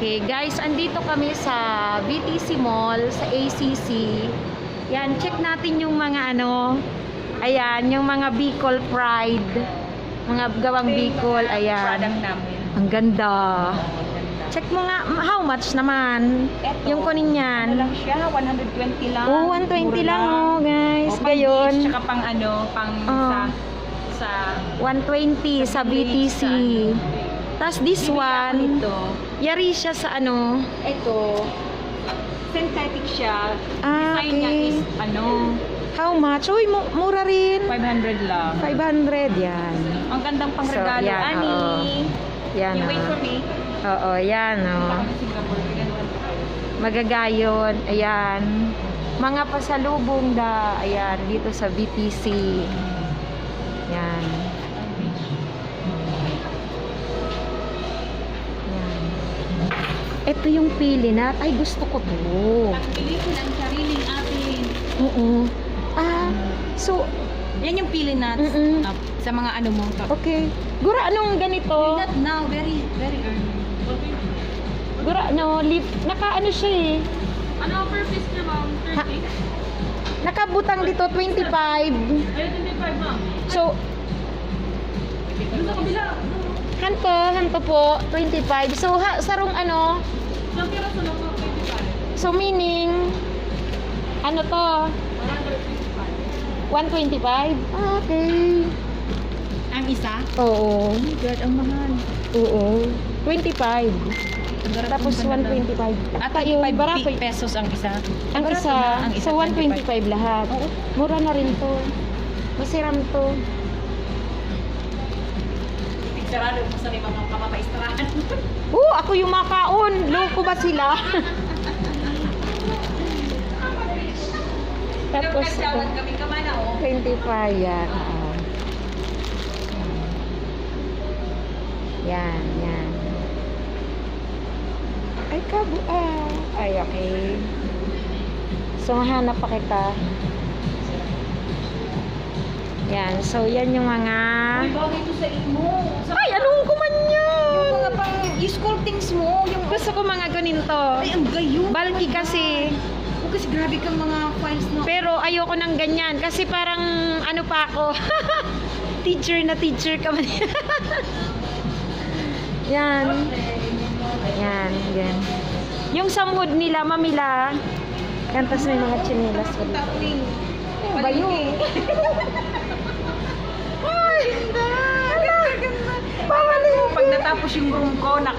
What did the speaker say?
Okay, guys, andito kami sa BTC Mall, sa ACC. Yan, check natin yung mga ano, ayan, yung mga Bicol Pride. Mga gawang Bicol, ayan. Product namin. Ang ganda. Check mo nga, how much naman? Eto, Yung kunin Ano yan. lang siya, 120 lang. Oh, 120 Mura lang, oh, guys. O, pang Gayon. beach, tsaka pang ano, pang Oh. sa 120 sa BTC. Sa ano. Tapos this Bibili ako one, nito. yari siya sa ano. Ito, synthetic siya. Ah, Design niya okay. is ano, How much? Uy, mura rin. 500 lang. 500, yan. Ang gandang pang So, regalo, yan, Ani. oo. Yan, You wait oh. for me. Oo, yan, Punta oh. kami Singapore. Magagayon, ayan. Mga pasalubong da, ayan, dito sa BTC. Yan. Yan. Ito yung pili na. Ay, gusto ko to. Pagpiliin ang sariling atin. Oo. Ah, so, Yan yung pili natin Mm-mm. sa mga ano mo. okay. Gura, anong ganito? Not now, very early. Gura, no, naka ano siya eh. Ano per piece niya, ma'am? 30? Nakabutang dito, 25. Ayun, 25, ma'am. So, Doon sa kabila. hanto po, 25. So, sarong ano, Isang piraso lang po, 25. so meaning, ano to, 125? Ah, okay. Ang isa? Oo. Oh my God, ang mahal. Oo. 25. Tapos 125. At Ayun, 25 barato. pesos ang isa. Ang Barato isa, na, ang isa so 125 lahat. Oo. Mura na rin to. Masiram to. Sarado mo sa mga kapapaistrahan. Ako yung makaon. Loko ba sila? Tapos, Nagkagawad kami kamana, oh. 25 yan. Oo. Yan, yan. Ay, ay, okay. So, hanap pa kita. Yan. So, yan yung mga... Ay, bagay ito sa imo. Ay, anong kuman yan? Yung mga pang school things mo. Yung Gusto ko mga ganito. Ay, ang gayon. Bulky kasi. Oh, kasi grabe kang mga files no. Pero ayoko ng ganyan. Kasi parang ano pa ako. teacher ka man. Yan. Yan, yan. Yung samhod nila, mamila. Yan, tas may mga chinilas ko dito. Taping. Ano ba yun? Ay, ganda. Bawal yun. Pag natapos yung room ko, naku,